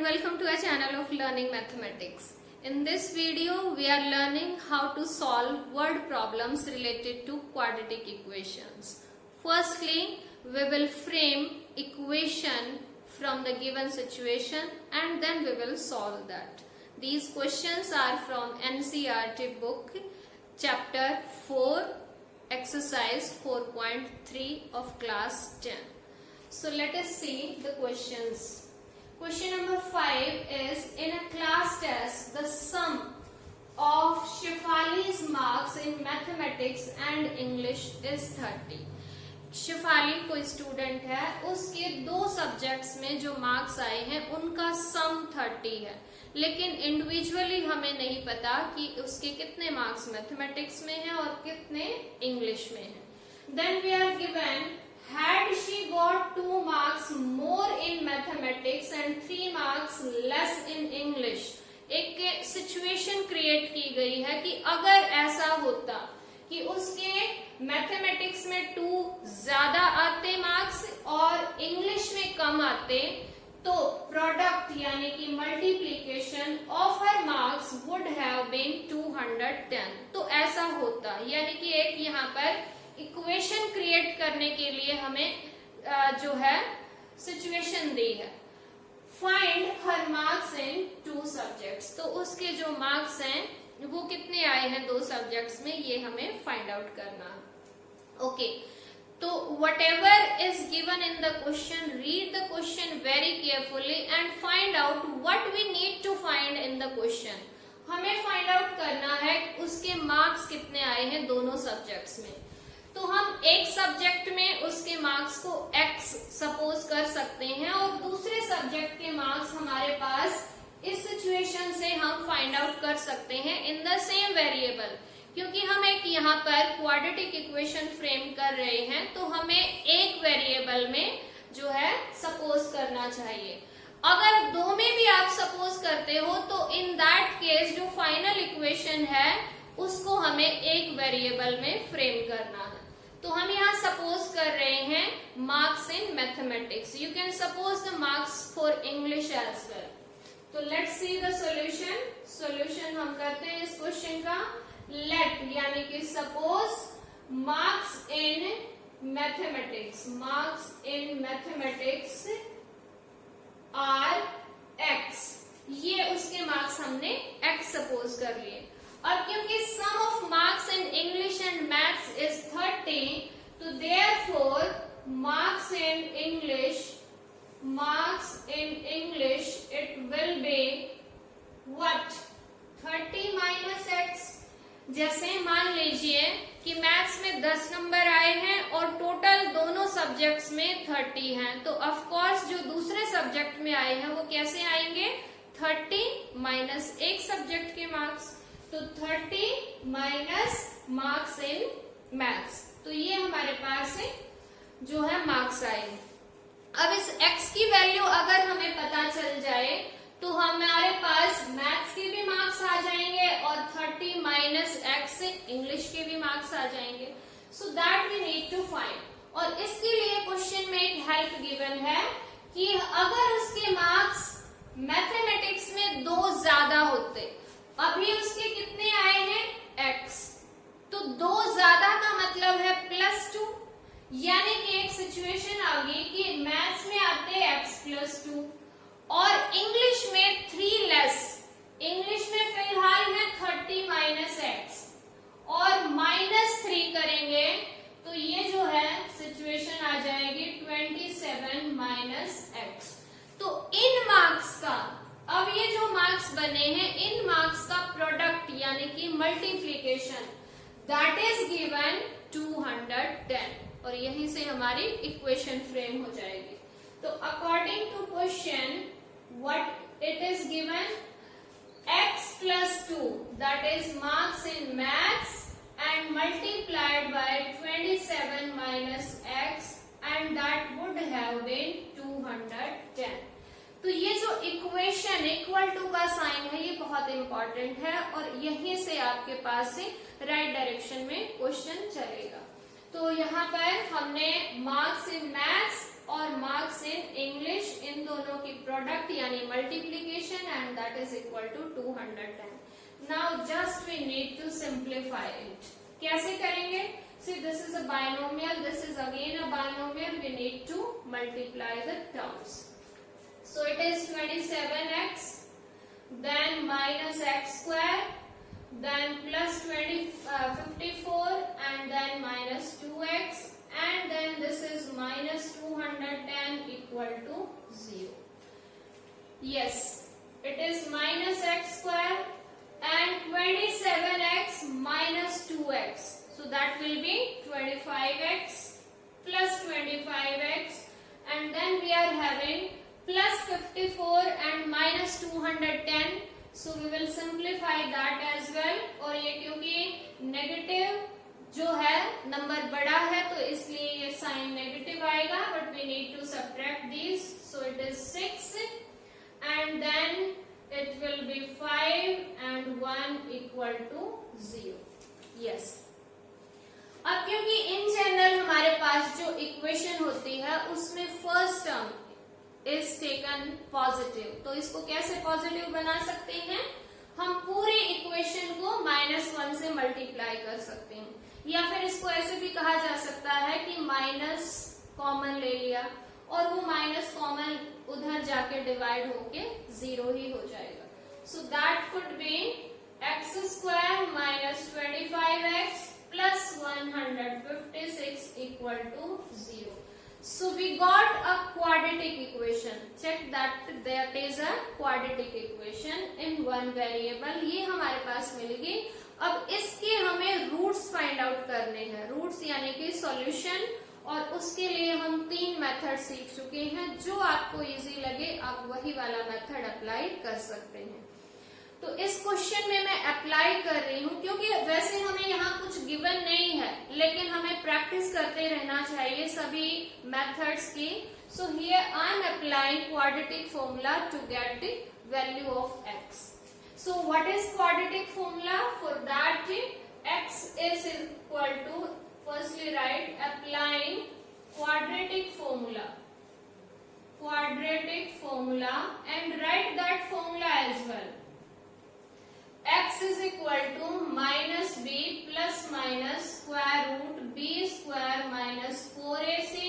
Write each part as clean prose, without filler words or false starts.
welcome to our channel of Learning Mathematics. In this video, we are learning how to solve word problems related to quadratic equations. Firstly, we will frame equation from the given situation and then we will solve that. These questions are from NCERT book, chapter 4, exercise 4.3 of class 10. So let us see the questions. Question number 5 is, in a class test, the sum of Shefali's marks in mathematics and English is 30. Shefali कोई student है, उसके दो subjects में जो marks आए हैं उनका सम 30 है, लेकिन इंडिविजुअली हमें नहीं पता कि उसके कितने मार्क्स मैथमेटिक्स में हैं और कितने इंग्लिश में हैं. Then we are given, had she got 2 marks more in mathematics and 3 marks less in English. एक सिचुएशन क्रिएट की गई है कि अगर ऐसा होता कि उसके मैथमेटिक्स में 2 ज्यादा आते मार्क्स और इंग्लिश में कम आते, तो प्रोडक्ट यानी कि multiplication of her marks would have been 210. तो ऐसा होता, यानी कि एक यहाँ पर इक्वेशन क्रिएट करने के लिए हमें जो है सिचुएशन दी है. Find her marks in 2 subjects. तो उसके जो मार्क्स हैं वो कितने आए हैं 2 सब्जेक्ट्स में, ये हमें फाइंड आउट करना है. ओके, तो whatever is given in the question, read the question very carefully and find out what we need to find in the question. हमें फाइंड आउट करना है उसके मार्क्स कितने आए हैं दोनों सब्जेक्ट्स में. तो हम एक सब्जेक्ट में उसके मार्क्स को x सपोज कर सकते हैं और दूसरे सब्जेक्ट के मार्क्स हमारे पास इस सिचुएशन से हम फाइंड आउट कर सकते हैं इन द सेम वेरिएबल, क्योंकि हम एक यहाँ पर क्वाड्रेटिक इक्वेशन फ्रेम कर रहे हैं तो हमें एक वेरिएबल में जो है सपोज करना चाहिए. अगर दो में भी आप सपोज करते हो तो इन दैट केस जो फाइनल इक्वेशन है उसको हमें एक वेरिएबल में फ्रेम करना है. तो हम यहाँ सपोज कर रहे हैं marks in mathematics. You can suppose the marks for English as well. तो let's see the solution. Solution हम करते हैं इस क्वेश्चन का. लेट यानी कि suppose marks in mathematics, marks in mathematics are x. ये उसके मार्क्स हमने एक्स सपोज कर लिए. और क्योंकि sum of marks in English and maths is 30, तो therefore marks in English it will be what 30 minus x. जैसे मान लीजिए कि मैथ्स में 10 नंबर आए हैं और टोटल दोनों सब्जेक्ट्स में 30 हैं, तो ऑफ कोर्स जो दूसरे सब्जेक्ट में आए हैं वो कैसे आएंगे, 30 माइनस एक सब्जेक्ट के मार्क्स. तो 30 माइनस मार्क्स इन मैथ्स. तो ये हमारे पास जो है मार्क्स आएंगे. अब इस x की वैल्यू अगर हमें पता चल जाए तो हमारे पास मैथ्स के भी मार्क्स आ जाएंगे और 30 माइनस एक्स इंग्लिश के भी मार्क्स आ जाएंगे. So that we need to find. और इसके लिए क्वेश्चन में एक हेल्प गिवन है कि अगर उसके मार्क्स मैथमेटिक्स में 2 ज्यादा होते, अभी उसके कितने आए हैं x, तो 2 ज्यादा का मतलब है +2. यानी कि एक सिचुएशन आ गई कि मैथ्स में आते x +2 और इंग्लिश में 3 लेस. इंग्लिश में फिलहाल है 30 माइनस एक्स और -3 करेंगे तो ये जो है सिचुएशन आ जाएगी 27 माइनस एक्स. तो इन मार्क्स का, अब ये जो मार्क्स बने हैं इन मार्क्स का प्रोडक्ट यानी कि मल्टीप्लीकेशन दैट इज गिवन 210 और यहीं से हमारी इक्वेशन फ्रेम हो जाएगी. तो according to question what it is given, x + 2 that is marks in maths and multiplied by 27 minus x and that would have been 210. तो ये जो इक्वेशन इक्वल टू का साइन है ये बहुत इंपॉर्टेंट है और यहीं से आपके पास से राइट डायरेक्शन में क्वेश्चन चलेगा. तो यहाँ पर हमने मार्क्स इन मैथ्स और मार्क्स इन इंग्लिश इन दोनों की प्रोडक्ट यानी multiplication and that is equal to 210. Now just we need to simplify it. कैसे करेंगे? See, this is a binomial, this is again a binomial. We need to multiply the terms. So it is 27x, then minus x square, then plus 54, and then minus 2x, and then this is minus 210 equal to 0. Yes, it is minus x square and 27x minus 2x. So that will be 25x plus 25x, and then we are having plus 54 and minus 210. So we will simplify that as well. और ये क्योंकि negative जो है number बड़ा है तो इसलिए ये साइन नेगेटिव आएगा, but we need to subtract these. So it is 6 and then it will be 5 and 1 equal to 0. Yes. अब क्योंकि इन जनरल हमारे पास जो इक्वेशन होती है उसमें first term is taken positive, तो इसको कैसे पॉजिटिव बना सकते हैं? हम पूरे इक्वेशन को -1 से मल्टीप्लाई कर सकते हैं, या फिर इसको ऐसे भी कहा जा सकता है कि माइनस कॉमन ले लिया और वो माइनस कॉमन उधर जाके डिवाइड होके 0 ही हो जाएगा. So that could be x square minus 25x plus 156 equal to 0. So we got a quadratic equation. Check that is a quadratic equation in one variable. ये हमारे पास मिल गई. अब इसके हमें रूट्स फाइंड आउट करने हैं. रूट्स यानी कि सॉल्यूशन, और उसके लिए हम 3 मेथड सीख चुके हैं. जो आपको इजी लगे आप वही वाला मेथड अप्लाई कर सकते हैं. तो इस क्वेश्चन में मैं अप्लाई कर रही हूँ क्योंकि वैसे हमें यहाँ कुछ गिवन नहीं है, लेकिन हमें प्रैक्टिस करते रहना चाहिए सभी मेथड्स की. So here I am applying quadratic formula to get the value of x. So what is quadratic formula? For that x is equal to, firstly write applying quadratic formula and write that formula as well. x is equal to minus b plus minus square root b square minus 4ac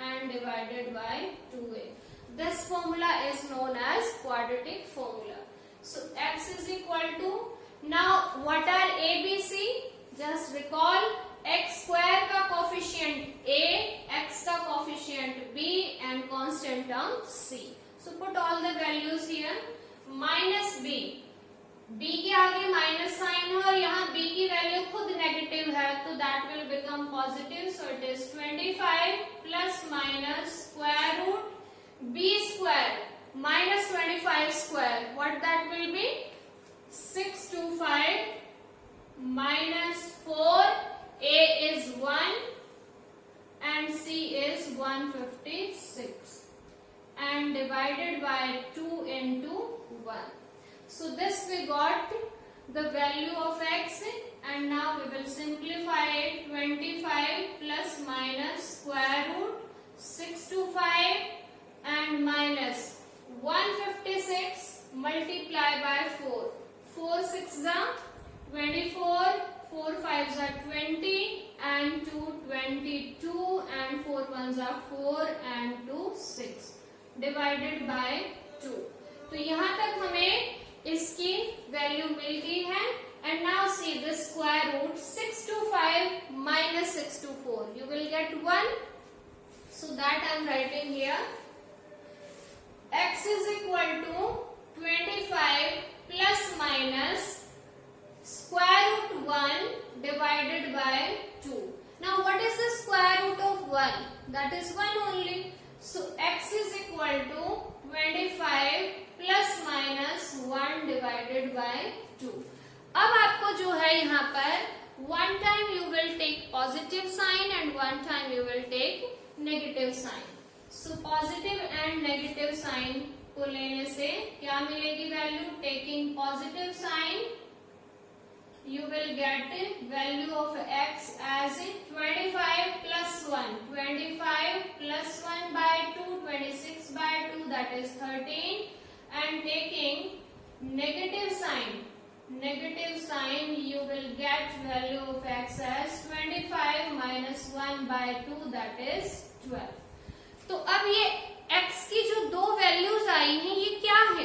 and divided by 2a. This formula is known as quadratic formula. So x is equal to, now what are a, b, c? Just recall x square का coefficient a, x का coefficient b and constant term c. So put all the values here. Minus b, b के आगे minus sign है और यहाँ b की value खुद negative है, तो that will become positive. So it is 25 plus minus square root b square minus 25 square, what that will be 625 minus 4, a is 1 and c is 156 and divided by 2 into 1. So this we got the value of x, and now we will simplify it. 25 plus minus square root 625 and minus 156 multiply by 4. 4 6 are 24, 4 5 are 20 and 2 22 and 4 1s are 4 and 2 6 divided by 2. तो यहाँ तक हमें इसकी value मिल गई है. And now see the square root 625 minus 624, you will get 1. So that I am writing here. X is equal to 25 plus minus square root 1 divided by 2. Now what is the square root of 1? That is 1 only. So x is equal to 25 plus minus 1 divided by 2. अब आपको जो है यहाँ पर one time you will take positive sign and one time you will take negative sign. So positive and negative sign को लेने से क्या मिलेगी value? Taking positive sign you will get value of x as 25 plus 1. 25 plus 1 by 2, 26 by 2, that is 13. And taking negative sign, you will get value of x as 25 minus 1 by 2, that is 12. तो अब ये x की जो दो values आई हैं ये क्या है?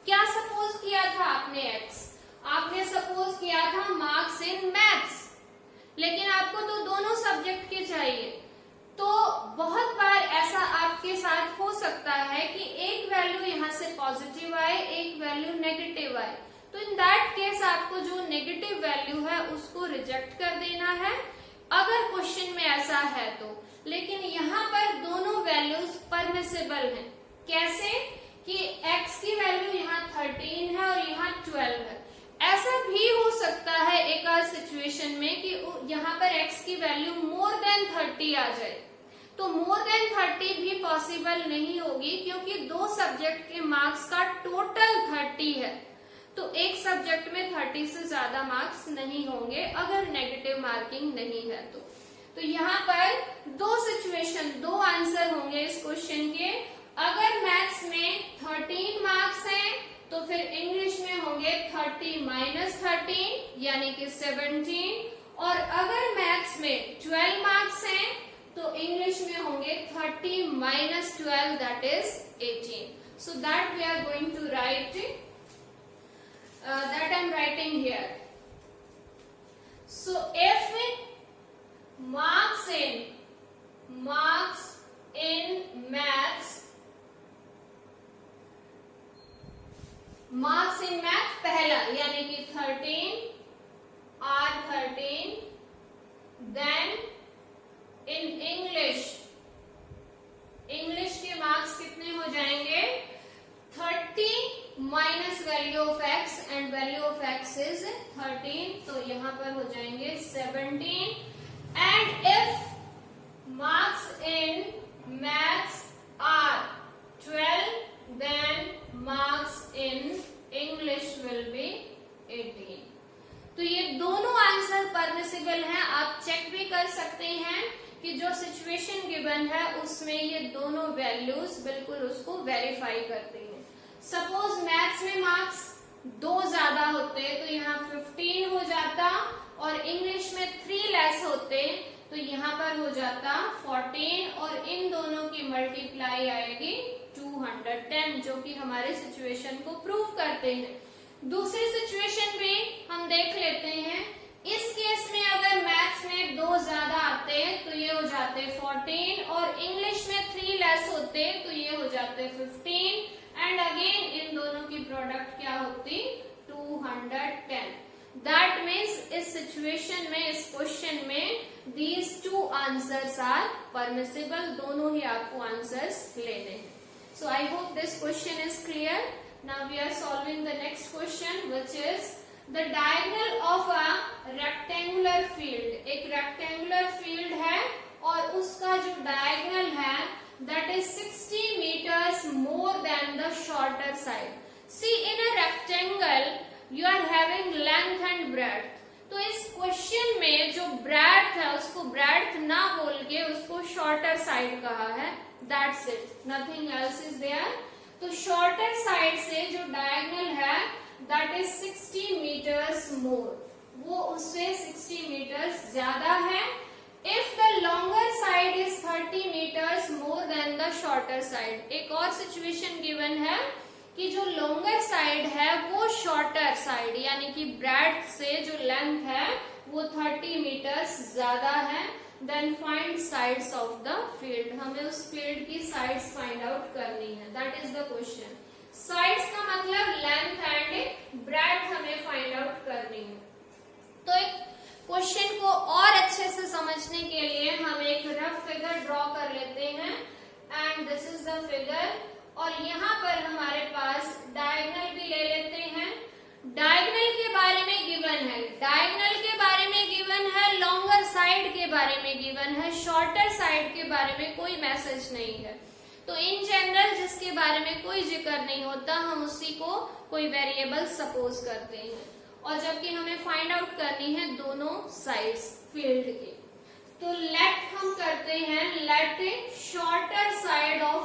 क्या सपोज किया था आपने? आपने सपोज किया था मार्क्स इन मैथ्स, लेकिन आपको तो दोनों सब्जेक्ट के चाहिए। तो बहुत बार ऐसा आपके साथ हो सकता है कि एक वैल्यू यहाँ से पॉजिटिव आए, एक वैल्यू नेगेटिव आए। तो इन दैट केस आपको जो नेगेटिव वैल्यू है उसको रिजेक्ट कर देना है, अगर क्वेश्चन में ऐसा है तो। लेकिन यहाँ पर दोनों वैल्यूज परमिसेबल हैं। कैसे कि x की वैल्यू यहाँ 13 है और यहाँ 12 है। ऐसा भी हो सकता है एक आध सिचुएशन में कि यहाँ पर x की वैल्यू मोर देन 30 आ जाए। तो मोर देन 30 भी पॉसिबल नहीं होगी, क्योंकि दो सब्जेक्ट के मार्क्स का टोटल 30 है। तो एक सब्जेक्ट में 30 से ज्यादा मार्क्स नहीं होंगे अगर नेगेटिव मार्किंग नहीं है तो यहाँ पर दो सिचुएशन, दो आंसर होंगे इस क्वेश्चन के। अगर मैथ्स में 13 मार्क्स हैं तो फिर इंग्लिश में होंगे 30 माइनस 13 यानी कि 17। और अगर मैथ्स में 12 मार्क्स हैं तो इंग्लिश में होंगे 30 minus 12, that is 18। So that we are going to write, that I am writing here. So if marks in math पहला यानी कि 13 are 13, then in English के मार्क्स कितने हो जाएंगे? 30 minus value of x, and value of x is 13, तो यहाँ पर हो जाएंगे 17। And if marks in maths are 12, then marks in English will be 18। तो ये दोनों आंसर परमिसिबल हैं। आप चेक भी कर सकते हैं कि जो सिचुएशन गिवन है उसमें ये दोनों वैल्यूज बिल्कुल उसको वेरीफाई करते हैं। सपोज मैथ्स में मार्क्स 2 ज्यादा होते तो यहाँ 15 हो जाता, और इंग्लिश में 3 लेस होते तो यहाँ पर हो जाता 14, और इन दोनों की मल्टीप्लाई आएगी 210, जो कि हमारे सिचुएशन को प्रूव करते हैं। दूसरी सिचुएशन भी हम देख लेते हैं। इस केस में अगर मैथ्स में 2 ज्यादा आते तो ये हो जाते 14, और इंग्लिश में 3 लेस होते तो ये हो जाते 15, एंड अगेन इन दोनों की प्रोडक्ट क्या होती? 210। दैट मीन्स इस सिचुएशन में, इस क्वेश्चन में these two answers are permissible। दोनों ही आपको आंसर्स लेने हैं। So I hope this question is clear. Now we are solving the next question, which is the diagonal of a rectangular field। एक rectangular field है और उसका जो diagonal है that is 60 meters more than the shorter side। See, in a rectangle you are having length and breadth। तो इस question में जो breadth है उसको breadth ना बोल के उसको shorter side कहा है। That's it, nothing else is there। तो shorter side से जो diagonal है that is 60 meters more, वो उससे 60 meters ज्यादा है। If the longer side is 30 meters more than the shorter side। एक और सिचुएशन गिवन है कि जो longer side है वो shorter side यानी कि breadth से जो length है वो 30 meters ज्यादा है। Then find sides of the field। हमें उस field की sides find out करनी है। That is the question। Sides का मतलब length and breadth हमें find out करनी है। तो एक क्वेश्चन को और अच्छे से समझने के लिए हम एक रफ फिगर ड्रॉ कर लेते हैं, and this is the figure. और यहाँ पर हमारे पास डायगोनल भी ले लेते हैं। डायगोनल के बारे में गिवन है, डायगोनल के बारे में गिवन है, लॉन्गर साइड के बारे में गिवन है, शॉर्टर साइड के बारे में कोई मैसेज नहीं है। तो इन जनरल जिसके बारे में कोई जिक्र नहीं होता हम उसी को कोई वेरिएबल सपोज करते हैं। और जबकि हमें फाइंड आउट करनी है दोनों साइड्स फील्ड के। तो लेट हम करते हैं, let shorter side of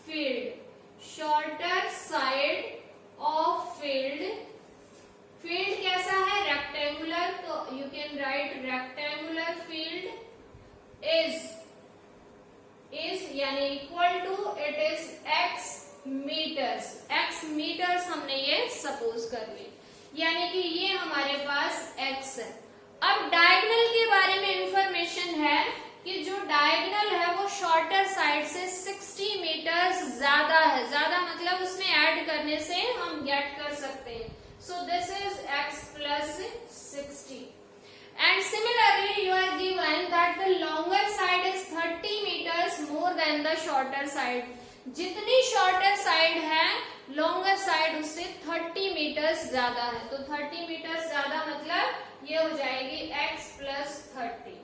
field, shorter side of field, field कैसा है रेक्टेंगुलर, तो you can write rectangular field is यानी equal to it is x metres, x metres हमने ये सपोज कर ली, यानी कि ये हमारे पास x है। अब डायगोनल के बारे में इंफॉर्मेशन है कि जो डायगोनल है वो शॉर्टर साइड से 60 मीटर्स ज्यादा है, ज्यादा मतलब उसमें ऐड करने से हम गेट कर सकते हैं। सो this is x plus 60 and similarly you are given that the longer side is 30 meters more than the shorter side, जितनी शॉर्टर साइड है लॉन्गर साइड उससे 30 मीटर्स ज्यादा है, तो 30 मीटर्स ज्यादा मतलब ये हो जाएगी x प्लस 30।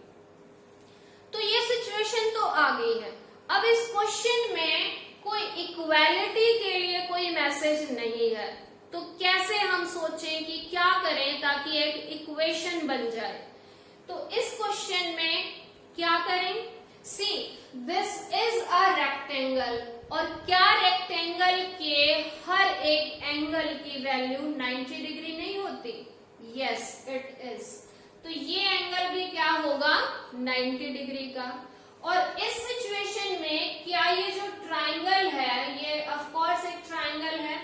तो ये सिचुएशन तो आ गई है। अब इस क्वेश्चन में कोई इक्वालिटी के लिए कोई मैसेज नहीं है, तो कैसे हम सोचें कि क्या करें ताकि एक इक्वेशन बन जाए। तो इस क्वेश्चन में क्या करें, see this is a rectangle, और क्या रेक्टेंगल के हर एक एंगल की वैल्यू 90 डिग्री नहीं होती? Yes it is. तो ये एंगल भी क्या होगा 90 डिग्री का। और इस सिचुएशन में क्या ये जो ट्राइंगल है, ये ऑफ कोर्स एक ट्राइंगल है,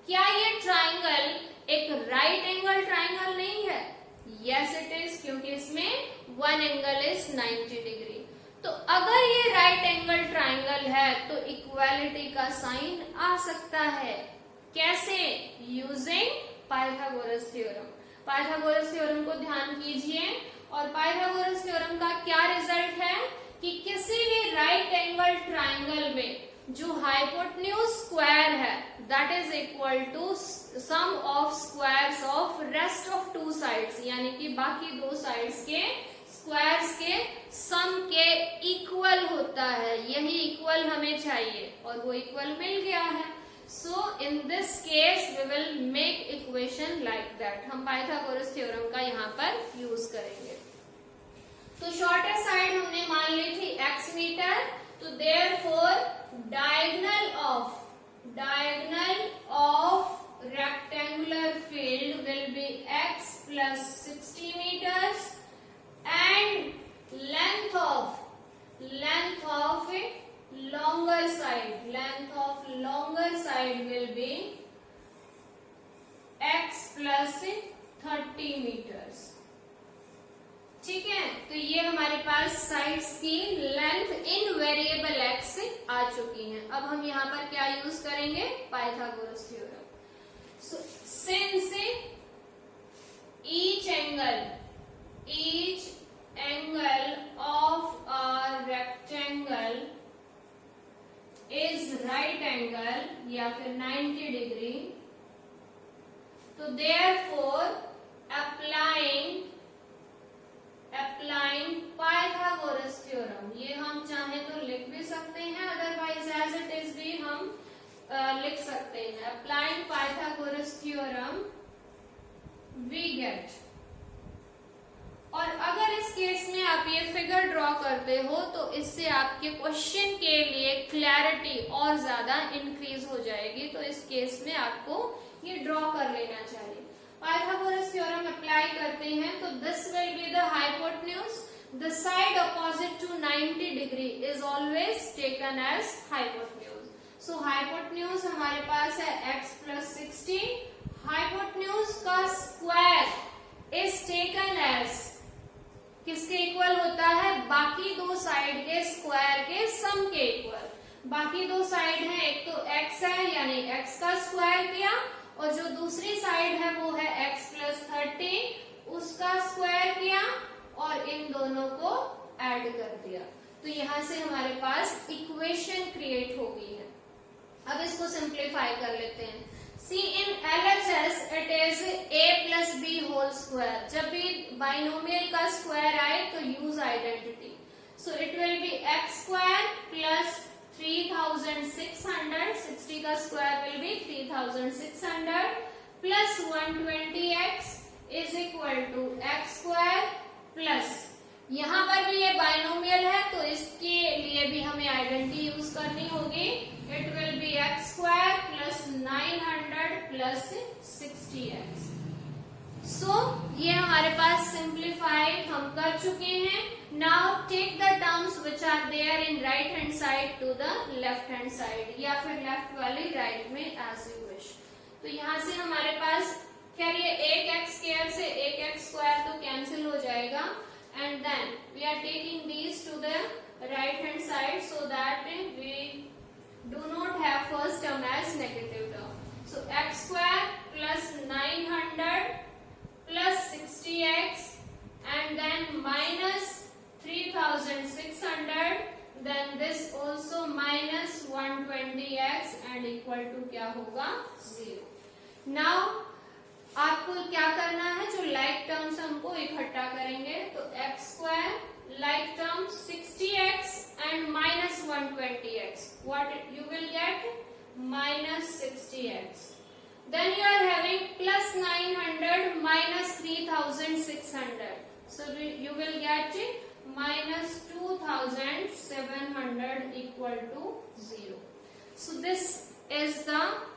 क्या ये ट्राइंगल एक राइट एंगल ट्राइंगल नहीं है? यस इट इज, क्योंकि इसमें वन एंगल इज 90 डिग्री। तो अगर ये राइट एंगल ट्राइंगल है तो इक्वालिटी का साइन आ सकता है। कैसे? Using Pythagoras theorem. Pythagoras theorem को ध्यान कीजिए, और पाइथागोरस थ्योरम का क्या रिजल्ट है कि किसी भी राइट एंगल ट्राइंगल में जो हाइपोटेन्यूज स्क्वायर है that is equal to sum of squares of rest of two sides, यानी कि बाकी दो साइड्स के स्क्वायर्स के सम के इक्वल होता है। यही इक्वल हमें चाहिए और वो इक्वल मिल गया है। So in this case we will make equation like that. हम पाइथागोरस थ्योरम का यहाँ पर यूज करेंगे। तो शॉर्टर साइड हमने मान ली थी x मीटर, तो therefore diagonal of rectangular field will be x plus 60 meters and length of longer side will be x plus 30 meters। ठीक है, तो ये हमारे पास साइड्स की लेंथ इन वेरिएबल x आ चुकी हैं। अब हम यहाँ पर क्या यूज करेंगे? Pythagoras theorem. So since each angle of a rectangle is right angle या फिर 90 डिग्री, तो therefore applying पाइथागोरस थ्योरम, ये हम चाहे तो लिख भी सकते हैं, अदरवाइज एज इट इज भी हम लिख सकते हैं। Applying Pythagoras theorem we get, और अगर इस केस में आप ये फिगर ड्रॉ करते हो तो इससे आपके क्वेश्चन के लिए क्लैरिटी और ज्यादा इंक्रीज हो जाएगी। तो इस केस में आपको ये ड्रॉ कर लेना चाहिए। पाइथागोरस थ्योरम अप्लाई करते हैं तो this will be the hypotenuse, the side opposite to 90 degree is always taken as hypotenuse. So hypotenuse हमारे पास है x प्लस 60, हाइपोटेन्यूज का स्क्वायर इज टेकन एज किसके इक्वल होता है? बाकी दो साइड के स्क्वायर के सम के इक्वल। बाकी दो साइड है, एक तो x है यानी x का स्क्वायर किया, और जो दूसरी साइड है वो है x प्लस 30 उसका स्क्वायर किया, और इन दोनों को ऐड कर दिया। तो यहां से हमारे पास इक्वेशन क्रिएट हो गई है। अब इसको सिंप्लीफाई कर लेते हैं। See in LHS it is a plus b whole square। जब भी बाइनोमियल का स्क्वायर आए तो use identity. So it will be x square plus 3600, 60 का square will be 3600 plus 120x is equal to x square plus, यहाँ पर भी ये बाइनोमियल है तो इसके लिए भी हमें आइडेंटिटी यूज करनी होगी। It will be x square plus 900 plus 60x। So ये हमारे पास सिंप्लीफाइड हम कर चुके हैं। Now take the terms which are there in right hand side to the left hand side, या फिर लेफ्ट वाली राइट में एज यू विश। तो यहाँ से हमारे पास क्या ये एक एक्स स्क्वायर से एक एक्स स्क्वायर तो कैंसिल हो जाएगा, and then we are taking these to the right hand side so that we do not have first term as negative term. So x square plus 900 plus 60x and then minus 3600, then this also minus 120x and equal to क्या होगा 0. Now आपको क्या करना है, जो like terms हमको इकट्ठा करेंगे, तो x square like term 60x and minus 120x, what you will get minus 60x, then you are having plus 900 minus 3600, so you will get minus 2700 equal to 0. So this is the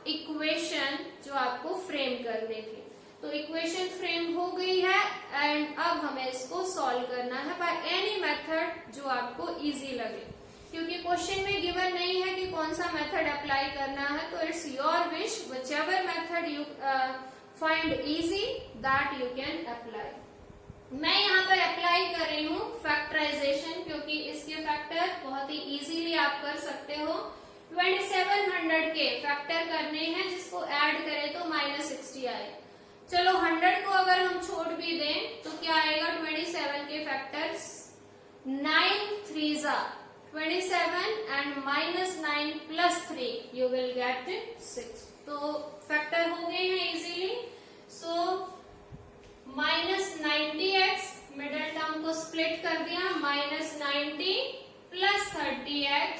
equation जो आपको frame करनी थी। तो equation frame हो गई है and अब हमें इसको सॉल्व करना है बाय एनी मेथड जो आपको इजी लगे, क्योंकि क्वेश्चन में गिवन नहीं है कि कौन सा मेथड अप्लाई करना है, तो it's your wish, whichever method you find easy that you can apply. मैं यहाँ पर अप्लाई कर रही हूँ फैक्टराइजेशन, क्योंकि इसके फैक्टर बहुत ही इजीली आप कर सकते हो। 2700 के फैक्टर करने हैं, जिसको ऐड करें तो माइनस 60 आए। चलो 100 को अगर हम छोड़ भी दें तो क्या आएगा, 27 के factors 9 3 27 and minus 9 plus 3 you will get 6। तो फैक्टर हो गए हैं easily. So minus 90x, middle term को स्प्लिट कर दिया, minus 90 plus 30x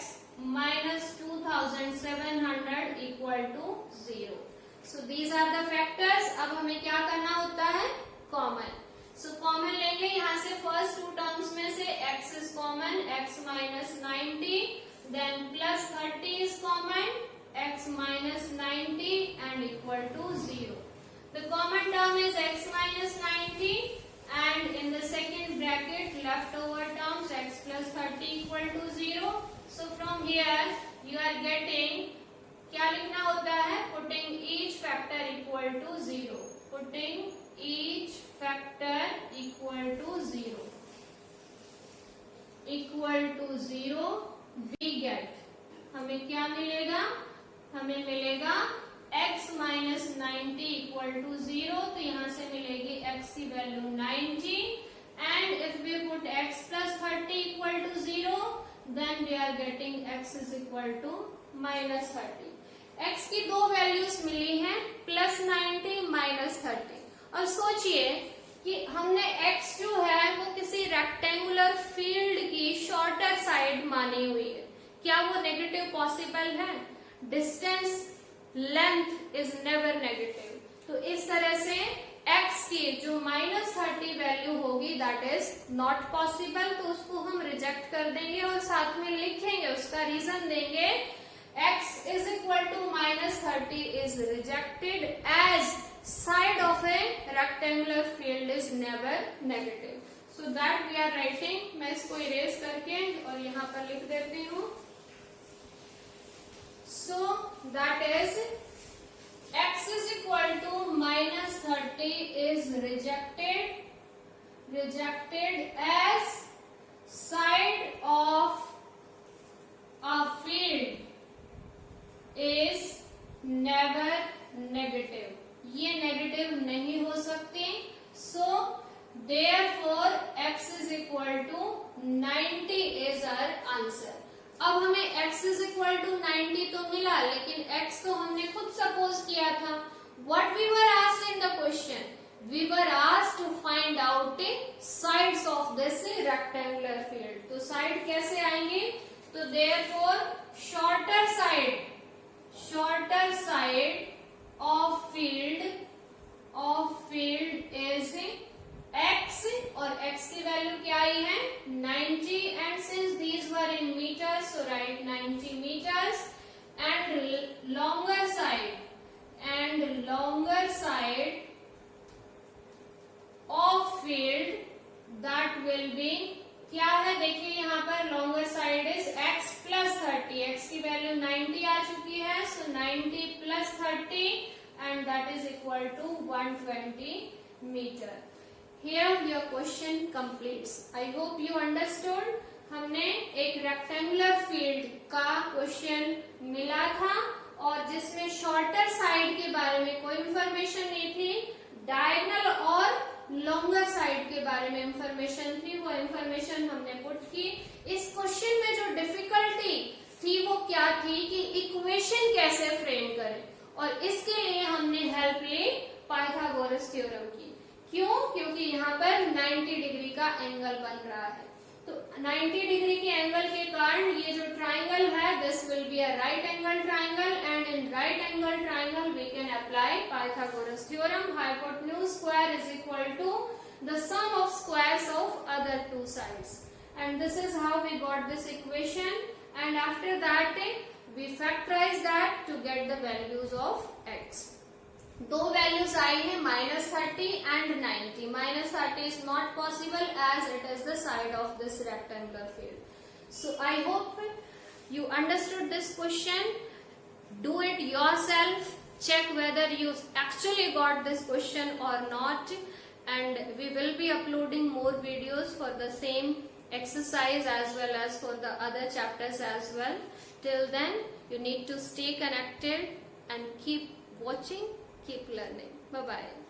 minus 2700 equal to 0. So these are the factors. अब हमें क्या करना होता है, कॉमन। सो कॉमन लेंगे, यहाँ से फर्स्ट टू टर्म्स में से x is common, x minus 90, then plus 30 is common, x minus 90 and equal to 0. The common term is x minus 90 and in the second bracket leftover terms x plus 30 equal to 0. So from here you are getting, क्या लिखना होता है, putting each factor equal to 0, putting each factor equal to 0 we get, हमें क्या मिलेगा, हमें मिलेगा x minus 90 equal to 0, तो यहाँ से मिलेगी x की value 90 and if we put x plus 30 equal to 0 then we are getting x is equal to minus 30. x की दो वैल्यूज मिली हैं, प्लस 90 माइनस 30. और सोचिए कि हमने x जो है वो किसी रेक्टेंगुलर फील्ड की शॉर्टर साइड मानी हुई है, क्या वो नेगेटिव पॉसिबल है? Distance length is never negative. तो इस तरह से x की जो माइनस 30 वैल्यू होगी दैट इज नॉट पॉसिबल, तो उसको हम रिजेक्ट कर देंगे और साथ में लिखेंगे, उसका रीजन देंगे x is equal to minus 30 is rejected as side of a rectangular field is never negative. So that we are writing, मैं इसको इरेज करके और यहाँ पर लिख देती हूँ. So that is x is equal to minus 30 is rejected as side of a field is never negative. ये नेगेटिव नहीं हो सकती. So therefore x is equal to 90 is our answer. अब हमें x is equal to 90 तो मिला, लेकिन x तो हमने खुद सपोज किया था. What we were asked in the question? We were asked to find out sides of this rectangular field. तो साइड कैसे आएंगे? तो therefore shorter side of field is longer side of field that will be, क्या है देखिए यहाँ पर longer side is x plus 30, x की वैल्यू 90 आ चुकी है, so 90 plus 30 and that is equal to 120 meter. Here your question completes. I hope you understood. हमने एक रेक्टेंगुलर फील्ड का क्वेश्चन मिला था और जिसमें शॉर्टर साइड के बारे में कोई इंफॉर्मेशन नहीं थी, डायगोनल और लॉन्गर साइड के बारे में इंफॉर्मेशन थी, वो इंफॉर्मेशन हमने पुट की. इस क्वेश्चन में जो डिफिकल्टी थी वो क्या थी कि इक्वेशन कैसे फ्रेम करें, और इसके लिए हमने हेल्प ली पाइथागोरस थ्योरम की. क्यों? क्योंकि यहाँ पर 90 डिग्री का एंगल बन रहा है, तो 90 डिग्री के एंगल के कारण ये जो ट्राइंगल है, this will be a right angle triangle, and in right angle triangle we can apply Pythagoras theorem. Hypotenuse square is equal to the sum of squares of other two sides, and this is how we got this equation. And after that we factorize that to get the values of x. दो values आई है -30 and 90. -30 is not possible as it is the side of this rectangular field. So I hope you understood this question. Do it yourself. Check whether you actually got this question or not. And we will be uploading more videos for the same exercise as well as for the other chapters as well. Till then, you need to stay connected and keep watching, keep learning. Bye bye.